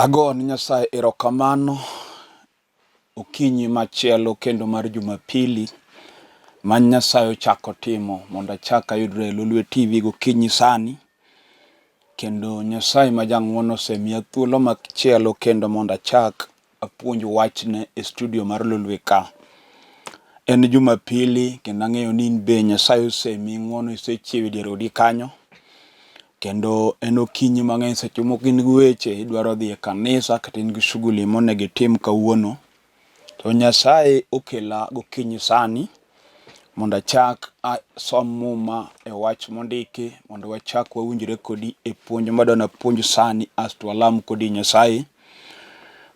Ago ni Nyasaye erokamano okinyi machielo kendo mar Jumapili ma Nyasaye ochako timo mondo achak ayudre Lolwe TV gokinyi sani. Kendo Nyasaye ma jang'wono osemiya thuolo machielo kendo mondo achak apuonj wachne e studio mar Lolwe ka. En Jumapili kendo ang'eyo ni in be Nyasaye osemiyi ng'wono, isechiewo dier odi kanyo. Kendo en okinyi mang'eny seche moko in gi weche idwaro dhi e kanisa kata in gi shughuli monego itim kawuono. To Nyasaye okela gokinyi sani mondo achak asom muma e wach mondiki mondo wachak wawinjre kodi e puonj madwa napuonj sani asto walam kodi Nyasaye.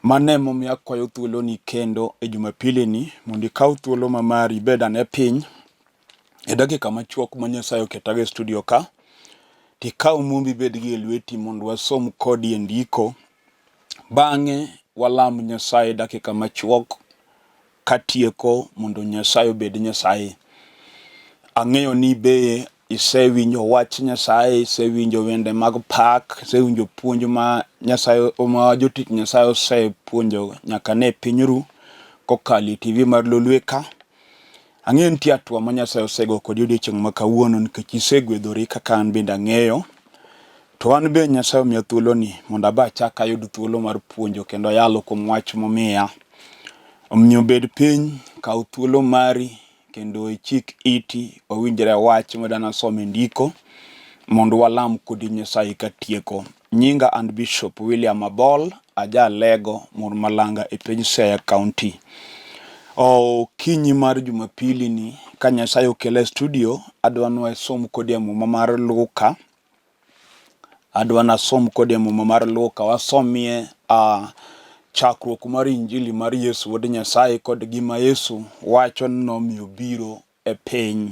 Mano emomiyo akwayo thuoloni kendo e Jumapili ni mondo ikaw thuolo ma mari ibed ane piny e dakika machuok ma Nyasaye oketago e studio ka. Tikaw mumbi bed gi e lweti mondo wasom kodi e ndiko. Bang'e walam Nyasaye dakika machuok katieko mondo Nyasaye obed Nyasaye. Ang'eyo ni be isewinjo wach Nyasaye, isewinjo wende mag pak, isewinjo puonj ma Nyasaye ma jotich Nyasaye osepuonjo nyaka ne piny ru kokalo e TV mar Lolwe ka. Ang'eyo nitie atwa ma Nyasaye osego kodi odiochieng' ma kawuono nikech isegwedhori kaka an bende ang'eyo. To an be Nyasaye omiya thuoloni mondo aba achak ayud thuolo mar puonjo kendo yalo kuom wach momiya. Omiyo bed piny, kaw thuolo mari kendo ichik iti wawinjre wach madwa nasom e ndiko mondo walam kodi Nyasaye katieko. Nyinga and Bishop William Abol, aja lego Mur Malanga e piny Isaya County. Okinyi mar Jumapili ni ka Nyasaye okela e studio adwa ni wasom kodi e muma mar Luka. Adwa nasom kodi e muma mar Luka, wasomie chakruok mar Injili mar Yesu wuod Nyasaye kod gima Yesu wacho ni nomiyo biro e piny.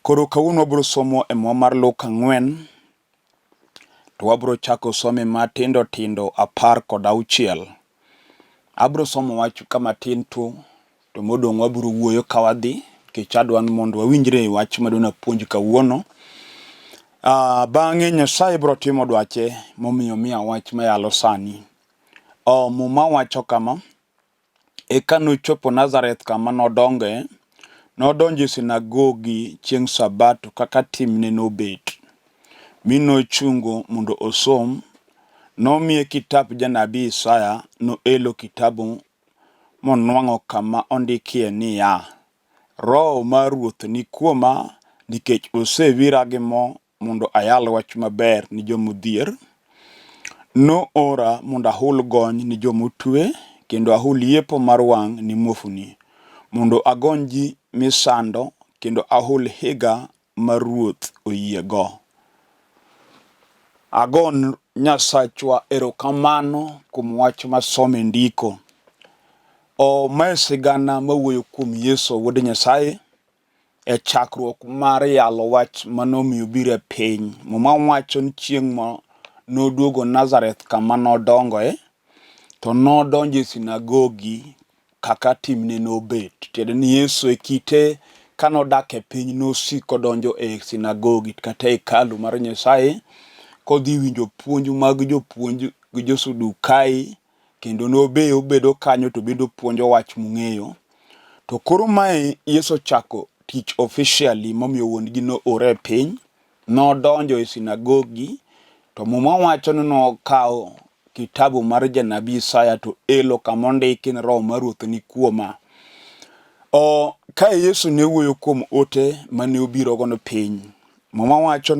Koro kawuono wabiro somo e muma mar Luka 4 to wabiro chako some matindo tindo 16. Abiro somo wach kama tin to modong' wabiro wuoyo ka wadhi nikech adwa ni mondo wawinjre e wach madwa napuonj kawuono. Bang'e Nyasaye biro timo dwache momiyo miya wach mayalo sani. Muma wacho kama: eka nochopo Nazareth kama nodongoe, nodonjo e sinagogi chieng' Sabato kaka timne nobet. Mi nochungo mondo osom, nomiye kitap janabi Isaya, noelo kitabu monwang'o kama ondikie niya, Roho mar Ruoth ni kuoma nikech osewira gi mo mondo ayal wach maber ni jomodhier. Noora mondo ahul gony ni jomotwe kendo ahul yepo mar wang' ni muofni, mondo agony ji misando kendo ahul higa mar Ruoth oyiego. Agon Nyasachwa erokamano kuom wach masom e ndiko. Mae sigana mawuoyo kuom Yesu wuod Nyasaye e chakruok mar yalo wach manomiyo biro e piny. Muma wacho ni chieng' ma noduogo Nazareth kama nodongoe to nodonjo e sinagogi kaka timne nobet. Tiende ni Yesu e kite kanodak e piny nosiko donjo e sinagogi kata hekalu mar Nyasaye kodhi winjo puonj mag jopuonj gi josudukai, kendo nobedo kanyo to bendo puonjo wach mung'eyo. To koro mae Yesu chako tich officially momiyo wuon gi no ore e piny, nodonjo e sinagogi. To muma wacho ni nokawo kitabu mar janabi Isaya to elo kama ondiki ni Roho mar Ruoth ni kuoma. Ka Yesu ne wuoyo kuom ote mane obiro go no piny. Muma wacho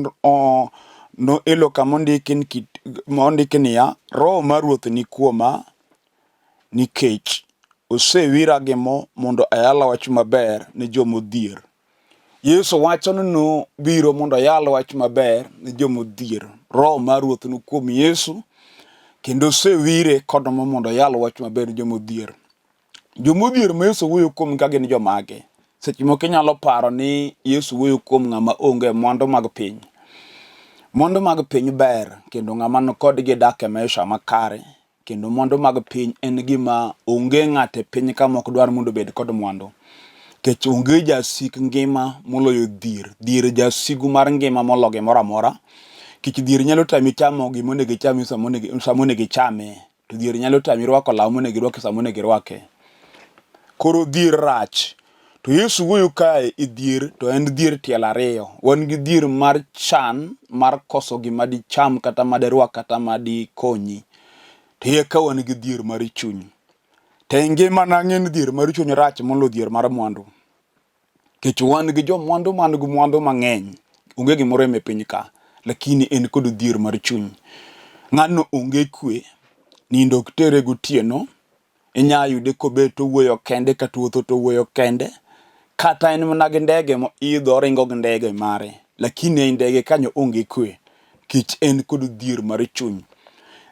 no elo kama ondiki niya, Roho mar Ruoth ni kuoma nikech osewira gi mo mondo ayal wach maber ni jomodhier. Yesu wacho ni nobiro mondo ayal wach maber ni jomodhier. Roho mar Ruoth ni kuom Yesu kendo osewire kod mo mondo ayal wach maber ni jomodhier. Jomodhier ma Yesu wuoyo kuom ka gin jomage. Seche moko inyalo paro ni Yesu wuoyo kuom ng'ama onge mwandu mag piny. Mwandu mag piny ber kendo ng'ama no kodgi dak e maisha makare. Kendo mwandu mag piny en gima onge ng'ate piny ka mok dwar mondo obed kod mwandu. Kech onge jasik ngima moloyo dhier. Dhier jasigu mar ngima moloyo gimoro amora. Kech dhier nyalo tami chamo gimonego icham sama onego ichame. to dhier nyalo tami rwako law monego irwake sama onego irwake. Koro dhier rach. To Yesu wuoyo kae i dhier to en dhier tielo ariyo. Wan gi dhier mar chan, mar koso gima dicham kata madirwak kata madikonyi. To eka wan gi dhier mar chuny. To e ngimana ng'eny dhier mar chuny rach molo dhier mar mwandu. Kech wan gi jo mwandu man gi mwandu mang'eny. Onge gimoro e piny ka. Lakini en kod dhier mar chuny. Ng'ano onge kwe. Nindo ok tere gotieno. Inya yude kobet to wuoyo kende kata wuotho to wuoyo kende. Kata en mana gi ndege mo idho ringo gi ndege mare. Lakini e ndege kanyo onge kwe. Kech en kod dhier mar chuny.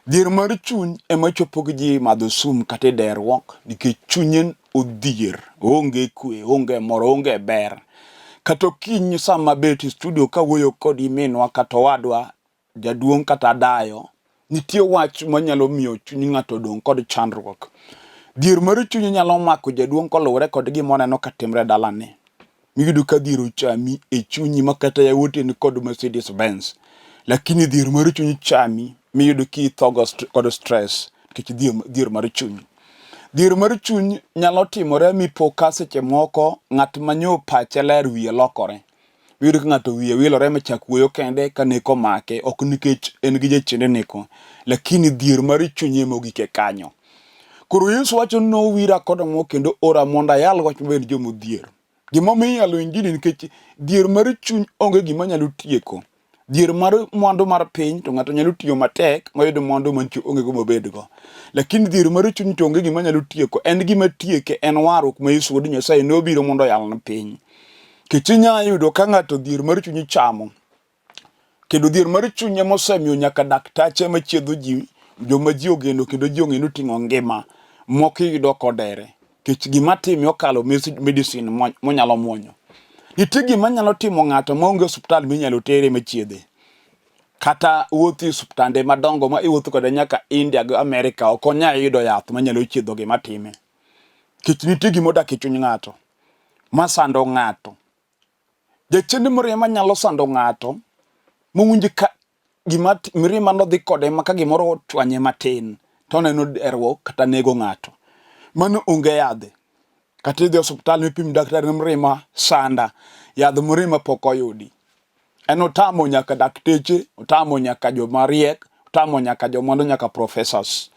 Dhier mar chuny ema chopo gi ji madho sum kata derruok. Nikech chunyen odhier. Onge kwe, onge moro, onge ber. Kata kiny sama bet e studio ka wuoyo kodi minwa kata wadwa jaduong' kata dayo. Nitie wach manyalo miyo chuny ng'ato dong' kod chandruok. Dhier mar chuny nyalo mako jaduong' koluwore kod gima oneno katimre dalane. Miyudo ka dhier ochami e chunyi makata yawuoti ni kod Mercedes Benz. Lakini dhier mar chuny chami miyudo kithogo kod stress. Nikech dhier mar chuny. Dhier mar chuny nyalo timore mipoka seche moko ng'at manyo pache ler wiye lokore. Miyudo ka ng'ato wiye wilore machak wuoyo kende ka neko make. Ok nikech en gi jachende neko. Lakini dhier mar chuny ema ogike kanyo. Koro Yesu wacho nowira kod mo kendo ora mondo ayal wach maber jomo dhier. Gimomiyo iyalo injili nikech dhier mar chuny onge gima nyalo tieko. Dhier mar mwandu mar piny to ng'ato nyalo tiyo matek mayudo mwandu mancho onge go mobedgo. Lakini dhier mar chuny to onge gima nyalo tieko. En gima tieke en warruok ma Yesu wuod Nyasaye nobiro mondo oyalne piny. Kech inya yudo ka ng'ato dhier mar chuny chamo. Kendo dhier mar chuny ema osemiyo nyaka daktache machiedho ji, joma ji ogeno kendo ji ong'eno ting'o ngima. Moko yudo kodere. Kech gima timi okalo medicine monyalo muonyo. Nitie gima nyalo timo ng'ato maonge osiptal minyalo tere machiedhe. Kata wuothi osiptande madongo ma iwuotho kode nyaka India gi Amerika ok onya yudo yath manyalo chiedho gima time. Kech nitie gima odak e chuny ng'ato. Masando ng'ato. Jachende mirima nyalo sando ng'ato. Mowinj ka gima mirima nodhi kode maka gimoro otwanye matin. To neno derruok kata nego ng'ato. Mano onge yadhe. Kata idhi osiptal mipim daktari ni mirima sanda. Yadh mirima pok oyudi. En otamo nyaka dakteche, otamo nyaka joma riek, otamo nyaka jomondo nyaka professors.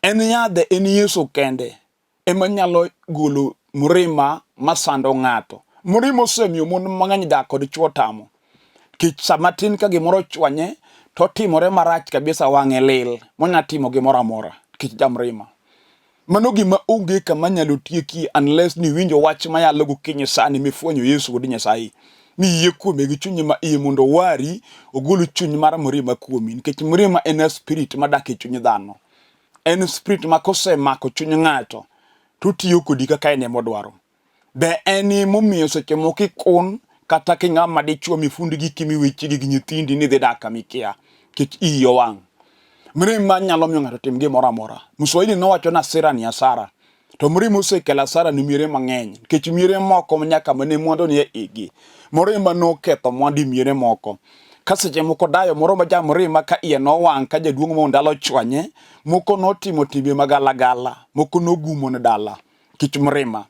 En yadhe en Yesu kende. Ema nyalo golo mirima masando ng'ato. Mirima osemiyo mon mang'eny dak kod chuo tamo. Kech sama tin ka gimoro chwanye to timore marach kabisa wang'e lil. Monya timo gimoro amora. Kech jamrima. Mano gima onge kama nyalo tieki unless ni winjo wach mayalo gokinyi sani mifwenyo Yesu wuod Nyasaye. Miyie kuome gi chunyi ma iye mondo wari ogolo chuny mar mirima kuomi. Nikech mirima en spirit madak e chuny dhano. En spirit ma kosemako chuny ng'ato to tiyo kodi kaka en modwaro. Be en momiyo seche moko ikun kata king'ama dichuo mifundi gi kimi wechigi gi nyithindi ni dhi dak kama ikia. Kech iyi owang'. Mirima nyalo miyo ng'ato tim gimoro amora. Mswahili nowacho na hasira ni hasara. To mirima osekelo hasara ni miere mang'eny. Nikech miere moko nyaka mane mwandu ni e igi. Mirima noketho mwandu miere moko. Ka seche moko dayo moro ma mirima ka iye nowang' ka jaduong' mo ndalo chwanye. Moko notimo timbe magalagala. Moko nogumo ne dala. Kech mirima.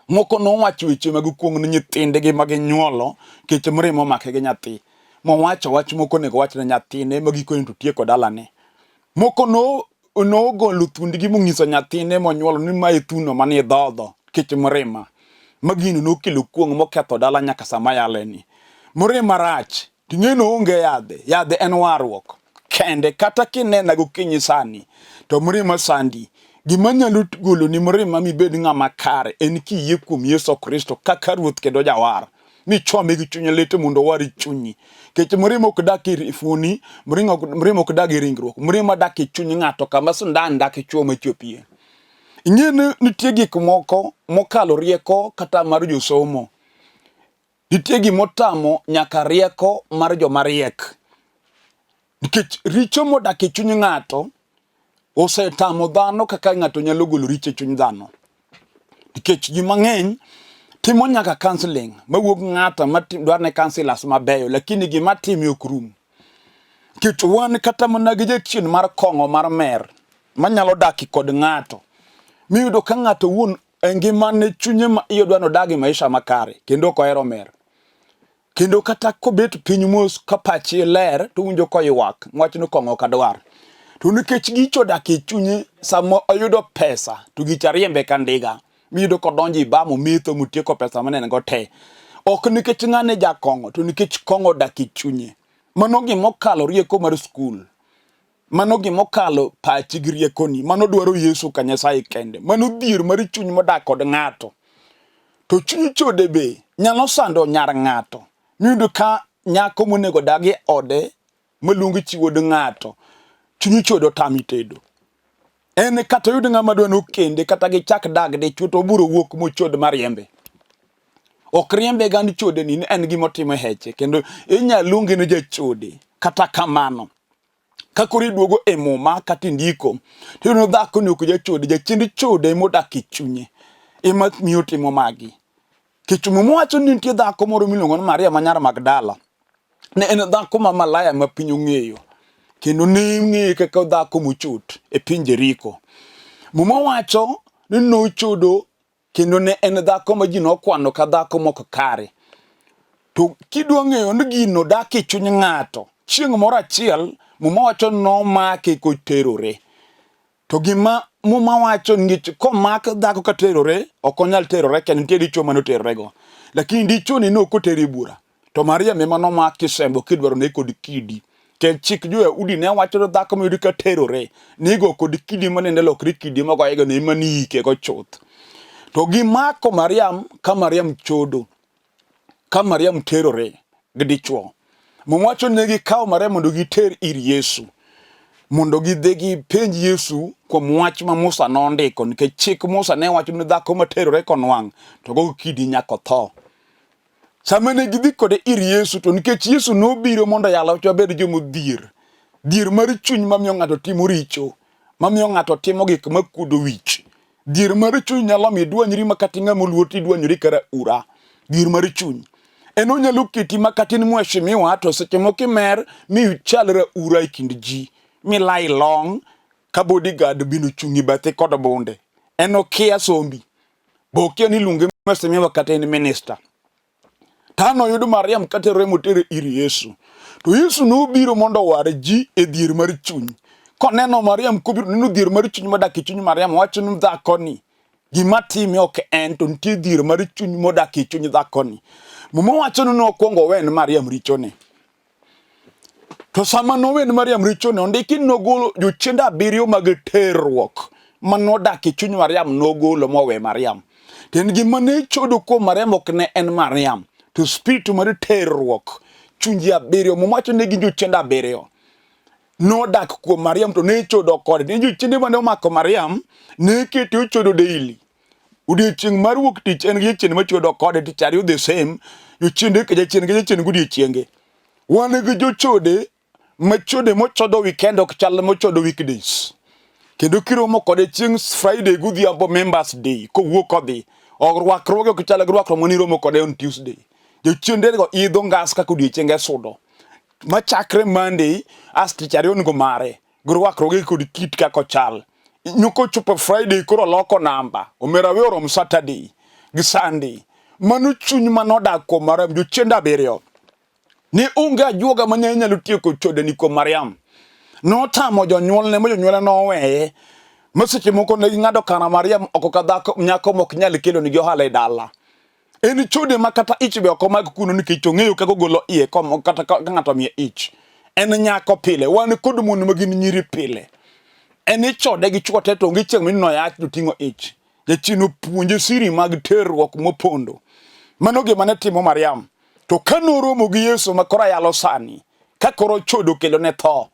Moko nowacho weche mag kuong' ne nyithindegi maginyuolo. Kech mirima omake gi nyathi. Mowacho wach moko nego wach ne nyathine magikone to tieko dalane. Moko nogolo thundgi mong'iso nyathine monyuolo ni mae thuno manie dhodho. Kech mirima. Magino nokelo kuong' moketho dala nyaka sama yaleni. Mirima rach. Ting'eno onge yadhe. Yadhe en warruok. Kende kata kinena gokinyi sani. To mirima sandi. Gima nyalo golo ni mirima mibed ng'ama kare en kiyie kuom Yesu Kristo kaka ruoth kendo jawar. Michome gi chunye lete mondo wari chunyi. Kech mirima ok dak e fuoni, mirima ok dak e ringruok. Mirima dak e chuny ng'ato kama sindan dak e chuo machopie. Ing'eni nitie gik moko mokalo rieko kata mar josomo. Nitie gimotamo nyaka rieko mar joma riek. Nikech richo modak e chuny ng'ato osetamo dhano kaka ng'ato nyalo golo richo e chuny dhano. Nikech ji mang'eny timo nyaka counseling. Mawuok ng'ata dwarne counselors mabeyo. Lakini gima timi ok rum. Nikech wan kata mana gi jachien mar kong'o mar mer. manyalo daki kod ng'ato. Miyudo ka ng'ato wuon ngimane chunye ma iyo dwano dagi maisha makare kendo ok ohero mer. Kendo kata kobet piny mos ka pachi ler to winjo koywak wachno kong'o ok adwar. To nikech gicho dak e chunye sama oyudo pesa to gicha riembe ka ndiga. Miyudo kodonjo ibamo mitho mutieko pesa manene go te. Ok nikech ng'ane jakong'o to nikech kong'o dak e chunye. Mano gimokalo rieko mar skul. Mano gimokalo pachi gi riekoni. Mano dwaro Yesu ka Nyasaye kende. Mano dhier mar chuny modak kod ng'ato. To chuny chode be nyalo sando nyar ng'ato. Miyudo ka nyako monego dagi ode maluongo chi wuod ng'ato. Chuny chode otami tedo. En kata yud ng'ama dwano kende kata gichak dag dichuo to oburo wuok mochod mariembe. Ok riembe gani chode ni en gimotimo heche kendo inyaluonge ne jachode. Kata kamano ka koro iduogo e Muma kata ndiko to no dhako ni ok jachode, jachiend chode modak e chunye ema miyo timo magi. Kech Muma wacho ni nitie dhako moro miluongo ni Maria ma nyar Magdala. Ne en dhako ma malaya ma piny ong'eyo kendo ne ng'eye kaka dhako mochot e piny Jeriko. Muma wacho ni nochodo kendo ne en dhako ma ji nokwano ka dhako mok kare. To kidwa ng'eyo ni gino dak e chuny ng'ato, chieng' moro achiel Muma wacho nomake koterore. To gima Muma wacho ngich komak dhako ka terore ok onyal terore kendo nitie dichuo manoterore go. Lakini dichuo ni nokotere e bura. To Maria ema nomak kisembo kidwaro ne kod kidi. Kel chik Jo-Yahudi ne wacho ni dhako mayudi ka terore nigo kod kidi manende lokri kidi mogoyego ne manike go chuth. To gimako Mariam ka Mariam chodo. Ka Mariam terore gi dichuo. Muma wacho ne gikawo Mariam mondo giter ir Yesu. Mondo gidhi gipenj Yesu kuom wach ma Musa nondiko nikech chik Musa ne wacho ni dhako ma terore konwang' to go kidi nyaka tho. Sama ne gidhi kode ir Yesu to nikech Yesu nobiro mondo yalo cho bed jomodhier. Dhier mar chuny mamiyo ng'ato timo richo, mamiyo ng'ato timo gik makudo wich. Dhier mar chuny nyalo mi idwanyri makati ng'ama oluor tidwanyri kara ura. Dhier mar chuny. En onyalo keti makati ni mheshimiwa to seche moko imer mi uchalra ura e kind ji. Milai long ka bodyguard bino chungi bathe kod bunde. En okia sombi. Bokia ni lunge mheshimiwa kata en minister. Tano yudo Mariam katerore motere ir Yesu. To Yesu nobiro mondo owar ji e dhier mar chuny. Koneno Mariam kobiro neno dhier mar chuny modak e chuny Mariam wacho ni dhako ni gima time ok en to nitie dhier mar chuny modak e chuny dhako ni. Muma wacho ni nokwongo wen Mariam richone. To sama nowen Mariam richone ondiki nogolo jochiende 7 mag terruok manodak e chuny Mariam nogolo mowe Mariam. Ten gima ne chodo kuom Mariam ok ne en Mariam. To spirit mar terruok chunji 7 Muma wacho ne gin jochiende 7 nodak kuom Mariam to ne chodo kode. Ne jochiende mane omako Mariam ne kete ochodo daily. Odiochieng' mar wuok tich en gi jochiende machodo kode tich ariyo the same. Jochiende ka jochiende godiochienge. Wan gi jochode machode mochodo weekend ok chal mochodo weekdays. Kendo kiromo kode chieng' Friday godhiambo members day kowuok odhi. Rwakruoge ok chal gi rwakruok mane iromo kode on Tuesday. Jochiende go idho ngas kaka odiochienge sudo. Machakre Monday as tich ariyo ngo mare. Rwakruoge kod kit kako chal. Nyuko chopo Friday koro loko namba. Omerawe orom Saturday gi Sunday. Mano chuny manodak kuom Mariam jochiende 7. Ni onge ajuoga mane nyalo tieko chode ni kuom Mariam. Notamo jonyuolne mo jonyuolne noweye. Maseche moko ne ng'ado kana Mariam oko ka dhako nyako mok nyal kelo ni ohala e dala. En chode makata ich be oko mag kuno nikech ong'eyo kaka golo iye kata ka ng'ato miye ich. En nyako pile wan kod mon magin nyiri pile. En ichode gi chwote to onge chieng' minno yach to ting'o ich. Jachino puonje siri mag terruok mopondo. Mano gima ne timo Mariam. To kanoromo gi Yesu makoro yalo sani. Ka koro chodo kelo ne tho.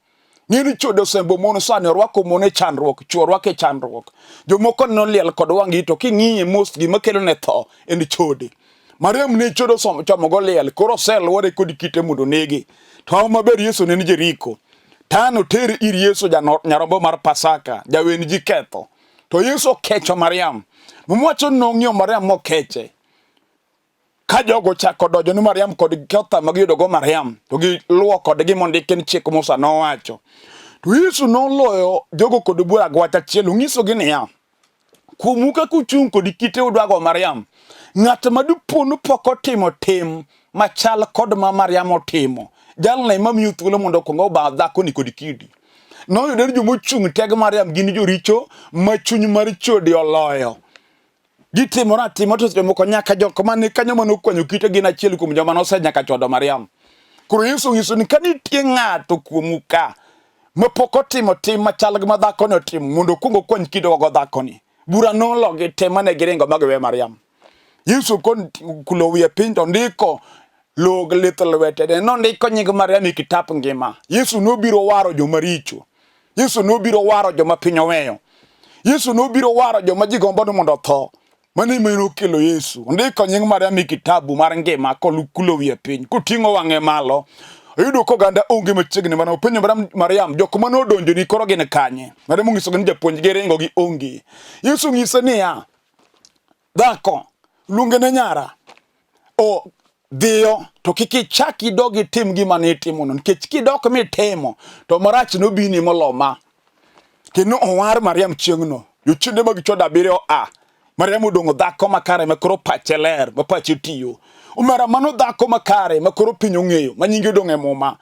Ng'eni chodo sembo mon sani orwako mon e chandruok, chwo orwako e chandruok. Jomoko noliel kod wang'i to king'iye mos gima kelo ne tho en chode. Mariam ne chodo chomo go liel koro seluore kod kite mondo nege. To maber Yesu ne ni Jeriko. Tano ter ir Yesu nyarombo mar Pasaka, jawen ji ketho. To Yesu okecho Mariam. Mwacho nong'iyo Mariam mokeche. Ka jogo chako dojo ni Mariam kod ketho magiyudo go Mariam, to giluwo kodgi mondiki ni chik Musa nowacho. To Yesu noloyo jogo kod bura gwata chielo ngiso gi niya kumuka kuchung kod kite udwago Mariam ng'at madupono poko timo tim machal kod ma Mariam otimo jalne mamiyo thuolo mondo kongo ba dhako ni kod kidi no yudo jomochung teg Mariam gin joricho machuny mar chode oloyo gitimora timo to jomoko nyaka jok mane kanyo mano kwanyo kite gin achiel kuom joma nose nyaka chodo Mariam. Koro Yesu ngiso ni kanitie ng'ato kuomuka mapoko timo tim machal gi madhako ne otimo mondo kongo kwany kido go dhako ni bura nologi temane giringo magwe Mariam. Yesu kon kulo wiye piny to ndiko log lith lwete no ndiko nying Mariam e kitap ngima. Yesu nobiro waro joma richo. Yesu nobiro waro joma piny oweyo. Yesu nobiro waro joma ji gombo mondo tho. Mane meno kelo Yesu. Ndiko nying Mariam e kitabu mar ngima kulo wiye piny kuting'o wang'e malo. Oyudo ko ganda onge machiegni mana openjo Mariam jok mane odonjo ni koro gin kanye. Mariam ngiso ni japuonj gi ringo gi onge. Yesu ngiso niya dhako luongene nyara o dhiyo to kiki chaki dogi tim gima ne itimono nikech kidok mitimo to marach nobini moloma kendo owar Mariam chieng'no jochinde mag choda biriyo Mariam odongo dhako makare makoro pache ler ma pache tiyo umara mano dhako makare makoro piny ong'eyo manyinge odongo e Muma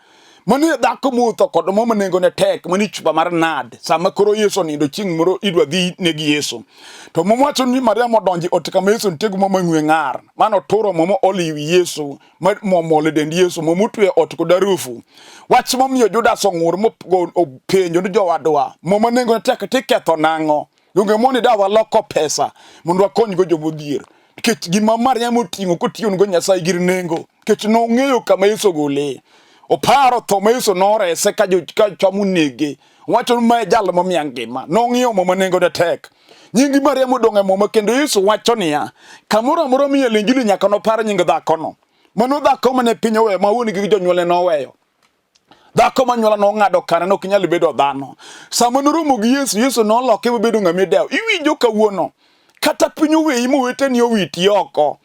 mano dhako mutho kod mo nengo ne tek mani chupa mar nad sama koro Yesu nindo chieng' moro idwa dhi negi Yesu to Muma wacho ni Mariam odonji ot kama Yesu ntego mama ng'we ng'ar mano toro Muma oliwi Yesu mole dend Yesu Muma otwe ot kod arufu wach momiyo Judas ong'ur penjo ni jowadwa Muma nengo ne tek tiketho nang'o donge moni dawa loko pesa mondo akony go jomodhier nikech gima Mariam oting'o kotiyo go Nyasaye gir nengo nikech nong'eyo kama Yesu gole oparo tho ma Yesu norese ka chomo nege wacho ma jal momiya ngima nong'iyo Muma nengo ne tek nyingi Mariam odong e Muma kendo Yesu wacho niya kamoro amora miya linjili nyaka nopar nying dhako no mano dhako mane piny oweyo ma wuon gi jonyuolne noweyo dhako manyuola no ng'ado kare no kinyal bedo dhano sama noromo gi Yesu noloke bedo ng'ama dewo iwinjo kawuono kata piny oweyi moweteni owiti oko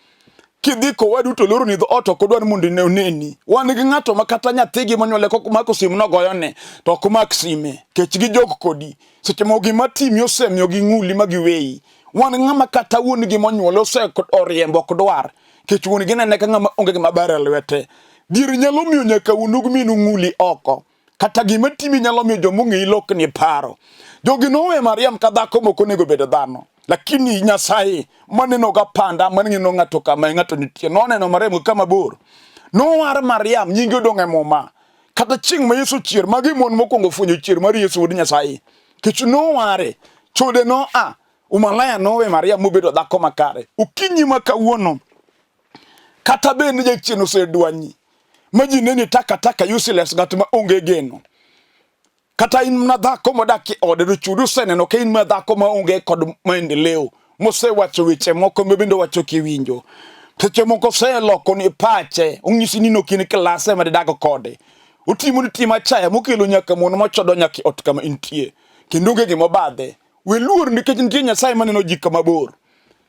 kidhi kowadu to loro ni dho ot kodwar mondo oneni wan gi ng'ato makata nyathigi monyuole komako simu nogoyone to ok mak sime kech gi jog kodi seche mo gima timi osemiyo gi ng'uli magiweyi wan ng'ama kata wuon gi monyuole oriembo ok dwar kech wuon gi nene ka ng'ama onge gima ber e lwete dir nyalo miyo nyaka unug minu ng'uli oko kata gima timi nyalo miyo jomong'eyi lokni paro jogi nowe Mariam ka dhako moko nego bedo dhano lakini Nyasaye maneno ga panda maneno ng'ato kama ng'ato nitie noneno Mariam kama bor nowar Mariam nyinge odong e Muma kata chieng' ma Yesu chier magi mon mokongo fwenyo chier mar Yesu wuod Nyasaye kech noware chode no umalaya nowe Mariam mobedo dhako makare ukinyi makawuono kata bende jachien osedwanyi maji neni taka useless ng'at ma onge geno kata in na dhako modak e ode do chudu seneno ka in ma dhako ma onge kod maendeleo mosewacho weche moko mebendo wacho kiwinjo seche moko seloko ni pache ong'isi ni nokin klase ma dago kode utimo ni tima chaya mokelo nyaka mon mochodo nyaka ot kama intie kendo onge gimo badhe we luor nikech nitie Nyasaye maneno ji kama bor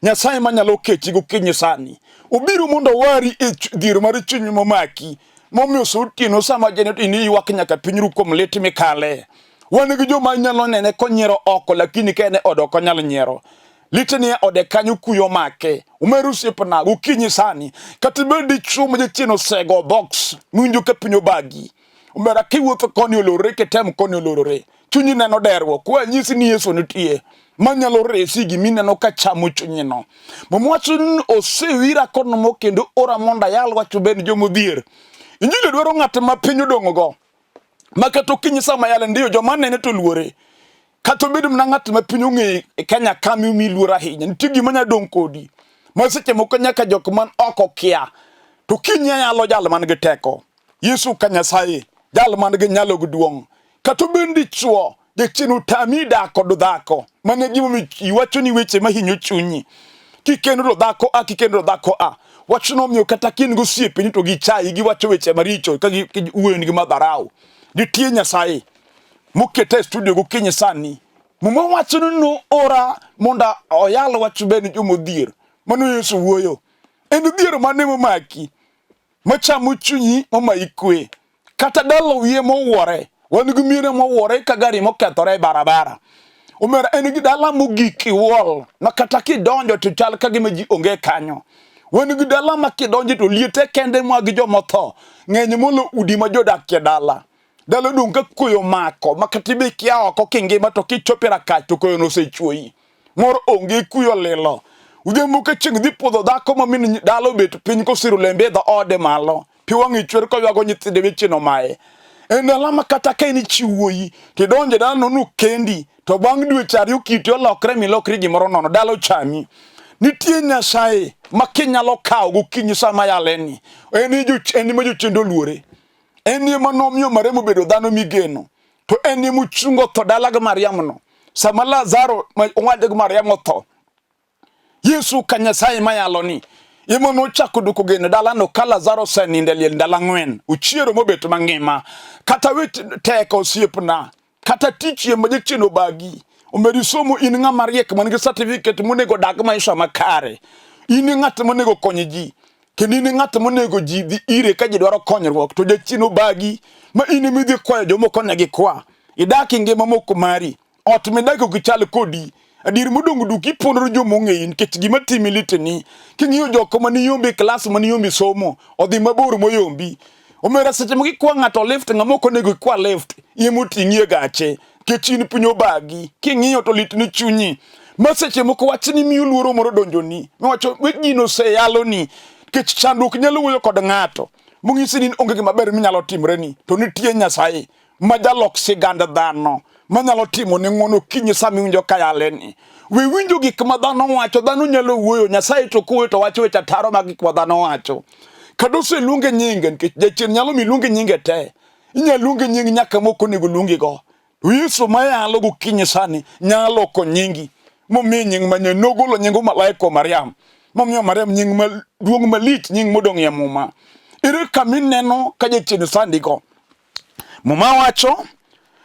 Nyasaye manyalo kechi gokinyi sani obiro mondo wari e dhir mar chuny momaki momiyo sutino sama jenet ini ywak nyaka piny ru kuom lit mikale wan gi joma nyalo nene konyiero oko lakini kene odoko nyalo nyiero litni ode kanyo kuyo make umeru sipna gokinyi sani kata bedi chumo jachien sego box mwinjo ka piny obagi umera kiwuotho koni olorore ketem koni olorore chunyi neno derwo kwa nyisi ni Yesu nitie manyalo resi gimineno ka chamo chunyino momwacho osewira kono mo kendo ora monda yal wacho ben jomodhier injili dwaro ng'at ma piny odong'o go makato kinyi sama yale ndiyo joma nene to luore kato bedo mna ng'at ma piny ong'e Kenya kami umi luor ahinya nitie gima nya dong' kodi ma seche moko nyaka jok man oko kia to kinyi yalo jal man gi teko Yesu ka Nyasaye jal man gi nyalo gi duong' kato bendi chuo jachien utami dak kod dhako mane gima iwacho ni weche mahinyo chunyi kikendo dhako kikendo dhako wach nomiyo kata kin gosiepe ni to gi chai gi wacho weche maricho ka uwen gi madharau nitie Nyasaye mokete studio gokinyi sani Muma wacho no ora monda oyalo wacho ben jomodhier mano Yesu wuoyo en dhier mane momaki machamo chunyi momayi kwe kata dalo wiye mowuore wan gi miere mowuore ka gari mokethore e barabara. Omera en gi dala mogik iwuol ma kata kidonjo to chal ka gima ji onge kanyo. Wan gi dala ma kidonjo to liete kende mag jomotho ng'eny molo udi ma jodak e dala. Dala dong ka koyo mako ma kata be kia oko kingima to kichopo rakach to koyo nosechuoyi. Mor onge kuyo lilo. Udhiambo ka chieng' dhi puodho dhako ma min dala obet piny kosiro lembe dho ode malo. Pi wang'i chwer koywago nyithinde wechino mae. En dala ma kata ka en chiwuoyi tidonje dala no kendi to bang' dweche ariyo kiti olokre milokri gimoro nono dala ochami. Nitie Nyasaye ma kinyalo kawo gokinyi sama yaleni. En ma jochendo luore. En ema nomiyo Mariam obedo dhano migeno. To en ema ochungo tho dala gi Mariam no. Sama Lazaro owade gi Mariam otho. Yesu ka Nyasaye mayaloni. Ema nochako duoko geno dala no ka Lazaro seninde liel ndala 4. Uchiero mobet mangima. Kata wit teko osiepna. Kata tich yembo jechino bagi. Omeri somo in ng'ama riek man gi certificate monego dag maisha makare. In ng'at monego konyo ji. Kendo in ng'at monego ji dhi ire ka ji dwaro konyruok to jachino bagi ma in midhi kwayo jomoko ne gi kwa. Idak ngima moko mari. Ot midako gichal kodi. Adir modong duki ponro jomong'eyi nikech gima timi litni. King'iyo joko mani yombi klas mani yombi somo odhi mabor moyombi. Omera seche mokikwa ng'ato lift ng'amoko nego ikwa lift iemoting'ie gache. Kechin piny obagi king'iyo to lit ni chunyi ma seche moko wachni miyo luoro moro donjoni miwacho wejino seyaloni kech chandruok nyalo wuoyo kod ng'ato mong'isi ni onge gima ber minyalo timreni to nitie Nyasaye ma jalok sigand dhano manyalo timo ni ng'wono kinyi sami winjo kayaleni. We winjo gik ma dhano wacho, dhano nyalo wuoyo, Nyasaye to kuoyo to wacho weche ataro mag gik ma dhano wacho. Kado seluonge nyinge nikech jachien nyalo mi luonge nyinge te. Inyalo luonge nying nyaka moko nego luongi go. Yesu mayalo gokinyi sani nyalo ko nyingi. Momiyo nying manye nogolo nyingo malaika Mariam. Momiyo Mariam nying maduong' malich nying modong' e Muma. Ere kamineno ka jachien sandi go. Muma wacho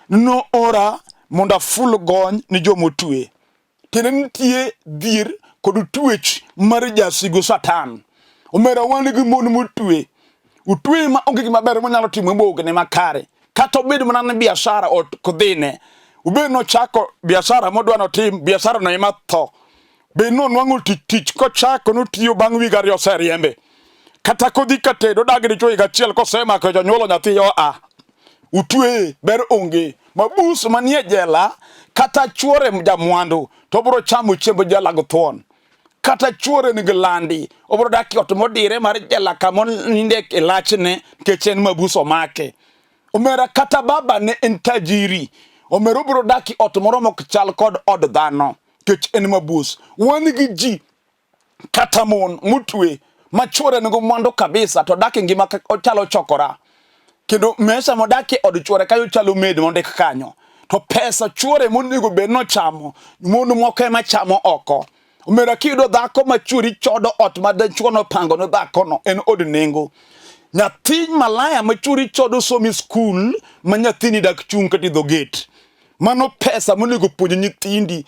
no ora mondo aful gony ni jomotwe. Kendo nitie dhier kod twech mar jasigo Satan. Omera wan gi mon motwe. Utwe ma onge gima ber monyalo timo mogne makare. Kata obed mana ni biashara kodhine. Ubed no chako biashara modwa no tim, biashara no ema tho. Be no nwang'o tich kochako notiyo bang' wiga ariyo oseriembe. Kata kodhi katedo dagni chwo higa achiel kosemako jonyuolo nyathi a. Utwe ber onge. Mabus manie jela kata chuore jamwandu to bro chamo chiemb jela gothuon. Kata chuore ni glandi obro dak ot modire mar jela kama ninde e lachne kech en mabus omake. Omera kata baba ne en tajiri. Omera obro dak ot moro mok chal kod od dhano kech en mabus. Wan gi ji kata mon mutwe ma chuore ni go mwandu kabisa to dak ngima ochalo chokora. Kendo mesa modake od chuore kayo chalo med mondik kanyo. To pesa chuore monego bed no chamo, mon moko ema chamo oko. Omera kiyudo dhako ma chuori chodo ot ma dichuo no pango no dhako no en od nengo. Nyathi malaya ma chuori chodo somi skul ma nyathini dak chung kati dho gate. Mano pesa monego puonj nyithindi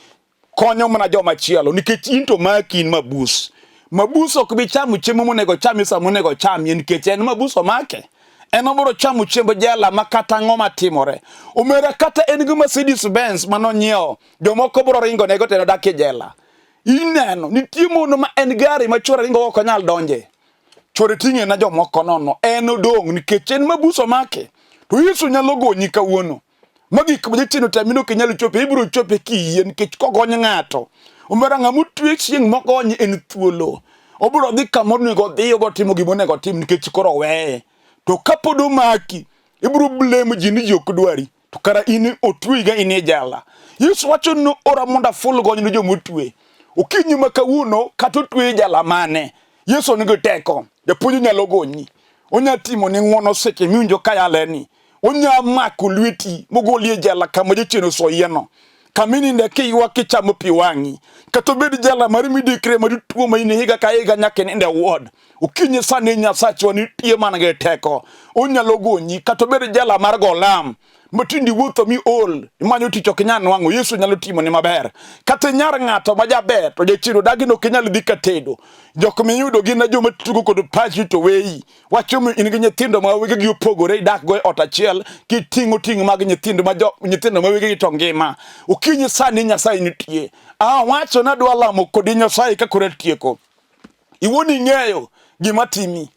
konyo mana joma chielo nikech into makin mabus. Mabus ok bi chamo chiemo monego chami sa monego chami nikech en mabus omake. En obro chamo chiemb jela makata ng'oma timore. Omera kata en gi Mercedes Benz manonyiewo jomoko bro ringo nego teno dak e jela. Ineno nitie mono ma en gari ma chuore ringo ok nyal donje. Chuore ting'e na jomoko nono en odong' nikech en mabuso make. To Yesu nyalo gonyi kawuono. Magik ma jatino tamino ke nyalo chope ibro chope kiyie nikech kogony ng'ato. Omera ng'amu twe chieng' mogonyi en thuolo. Obro dhi kama onego dhi obo timo gima onego tim nikech koro weye. To kapod omaki ibro blame ji ni ji ok dwari. To kara in otwiga in e jala. Yesu wacho no ora mondo aful gony ni jomotwe. Okinyi ma kawuono kata otwe jala mane. Yesu nigi teko. Japuonj nyalo gonyi. Onya timo ni ng'wono seche miwinjo kayaleni. Onya mako lweti mogolie jala kama jachien osoyieno. Kamininde kiywak kichamo pi wang'i. Kata obed jala mar midekre mar tuo ma in higa ka higa nyaka ninde ward. Okinyi sani Nyasachwa nitie mana gi teko. onyalo gonyi kata bed jala mar golam matindi wuotho mi ol imanyo tich ok nyal nwang'o. Yesu nyalo timo ni maber. Kata nyar ng'ato ma jaber to jachiro dagi no kinyal dhi katedo. Jok miyudo gin joma tugo kod pachi to weyi. Wacho in gi nyithindo ma wegegi opogore idak go e ot achiel kiting'o ting' mag nyithindo ma wegegi to ngima. Okinyi sani Nyasaye nitie. Wacho na dwa lamo kod Nyasaye ka kore tieko. Iwoni ng'eyo gima timi.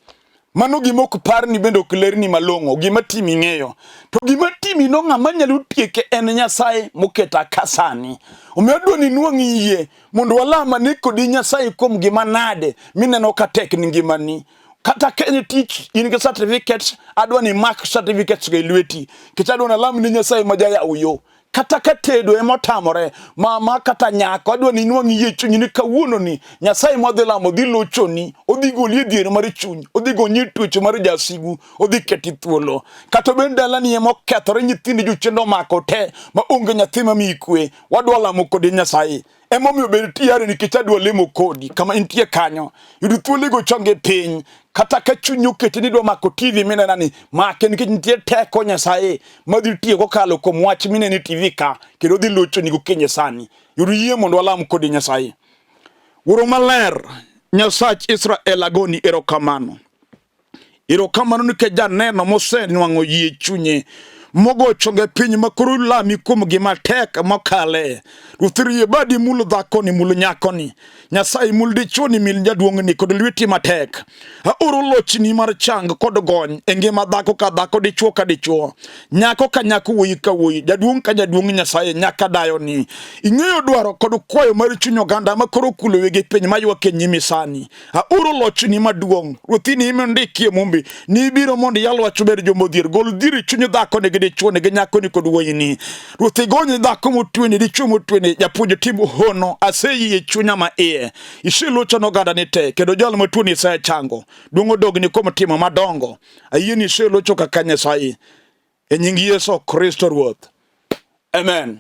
Mano gima ok par ni bende ok ler ni malong'o. Gima timi ng'eyo. To gima timi no ng'ama nyalo tieke en Nyasaye moketa kasani. Omiyo adwani nwang'i yie mondo walama ni kod Nyasaye kuom gima nade mineno ka tek ni ngimani. Kata kenye tich in gi certificate adwani mark certificates ga lweti. Kech adwani alam ni Nyasaye majaya uyo. Kata katedo emotamore mama kata nyako adwani nwang'i yie chunyi ni kawuono ni Nyasaye modhi lamo dhi lochoni, odhi goli e dhier mar chuny, odhi gonyi tuoche mar jasigu, odhi keti thuolo. Kata bende dalani emokethore nyithindi jochendo mako te ma onge nyathi ma miyi kwe. Wadwa lamo kod Nyasaye. Emomiyo bende tiyare nikech adwa lemo kodi kama intie kanyo. Yudo thuolo go chonge piny. Kata ka chunyi oketi ni dwa mako TV minena ni make nikech nitie teko Nyasaye madhi tiyo kokalo kuom wach minene TV ka kendo dhi lochoni gokinyi sani. Yudo yie mondo walam kod Nyasaye. Wuoro maler Nyasach Israel agoni erokamano. Erokamano nikech janeno mosenwang'o yie chunye mogo chonge piny makoro lami kuom gima tek mokale. Ruthiri badi mul dhako ni mul nyako ni. Nyasaye mul dichuo ni mil jaduong' ni kod lweti matek. Aoro lochni mar chang kod gony e ngima dhako ka dhako, dichuo ka dichuo, nyako ka nyako, wuoyi ka wuoyi, jaduong' ka jaduong' Nyasaye nyaka dayo ni. Ing'eyo dwaro kod kwayo mar chuny oganda makoro kulo wigi piny mayuak e nyimi sani. Aoro lochni maduong'. Ruthini ondikie mumbi ni biro mondo yalo wach ber jomodhier. Gol dhiri chuny dhako ni dichuo ni nyako ni kod wuoyi ni. Ruthi gonyi dhako motwene dichuo motwene japuonj timo hono aseyie chunya ma iye. Iselocho oganda ni te kendo jal matuo ni isechango. Duong' dogni kuom timo madongo. Ayie ni iselocho kaka Nyasaye. E nying Yesu Kristo Ruoth. Amen.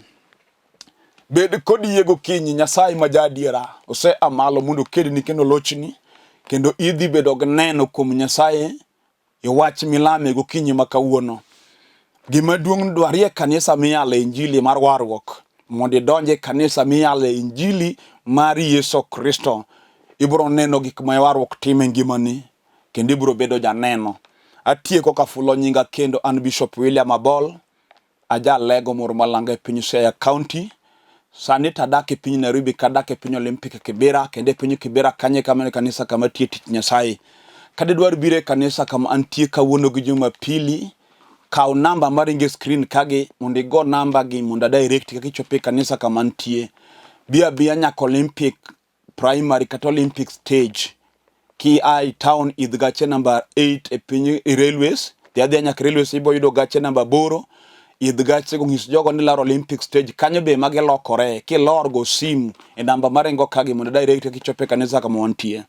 Bed kod yie gokinyi Nyasaye ma jadiera ose amalo mondo kedni kendo lochni kendo idhi bedo gi neno kuom Nyasaye e wach milame gokinyi ma kawuono. Gima duong' dwarie kanisa miyale injili mar warruok mondo idonje kanisa miyale injili mar Yesu Kristo. Ibro neno gik ma warruok time ngimani kendo ibro bedo janeno. Atieko kafulo nyinga kendo an Bishop William Abol, aja lego mor malanga e piny Isaya County. Sani tadak e piny Nairobi kadak e piny Olympic Kibera kendo e piny Kibera kanye kama kanisa kama tie tich Nyasaye. Kade dwar bire kanisa kama antie kawuono gi Jumapili, kaw namba mar inge screen kage mondo igo namba gi mondo direct kaka ichope kanisa kama antie. Bia nyaka Olympic Primary kata Olympic Stage. Ki ai town idh gache number 8 e piny Railways. Dhia nyaka Railways ibo yudo gache number 8. Idh gache go ng'is jogo ni lar Olympic Stage kanyo be mage lokore. Kilor go simu e namba mar ingo kage mondo direct kaka ichope kanisa kama wantie.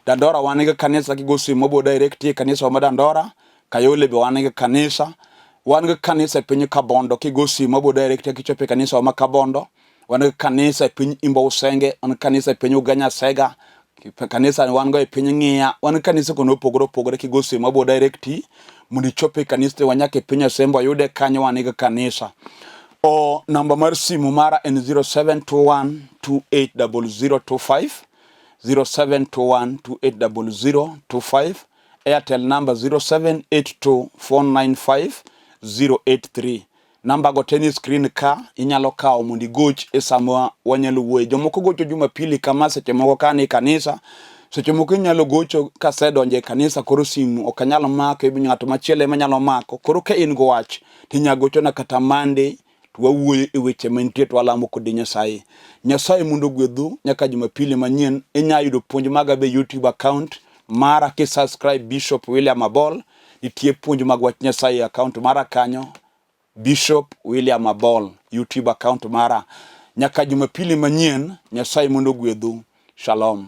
Dandora wan gi kanisa kigo simu mobo direct e kanisa ma Dandora. Kayole be wan gi kanisa. Wan gi kanisa e piny Kabondo kigo simu mobo direct kaka ichope kanisa ma Kabondo. Wan gi kanisa e piny Imbo Usenge, wan kanisa e piny Uganya Sega, kanisa wan go e piny Ng'ia, wan kanisa kono opogore kigo simu mobo direct mondo ichope kanisa wanyake piny Asembo yude kanyo wan gi kanisa. O namba mar simu mara en 0721280025, 0721280025, Airtel number 0782495083. Namba go tennis screen ka inyalo kao mondo igoch e sama wanyalo wuoye. Jomoko gocho Jumapili kama seche moko kani kanisa, seche moko inyalo gocho ka sedonje kanisa koro simu ok nyalo mako e ng'ato machielo ema nyalo mako. Koro ka in go wach tinya gocho na kata Monday to wawuoye e weche mantie to walamo kod Nyasaye. Nyasaye mondo gwedhu nyaka Jumapili manyien. Inya yudo puonj maga be YouTube account mara ki subscribe Bishop William Abol. Nitie puonj mag wach Nyasaye account mara kanyo. Bishop William Abol YouTube account mara. Nyaka Jumapili manyien. Nyasaye mondo gwedhu. Shalom.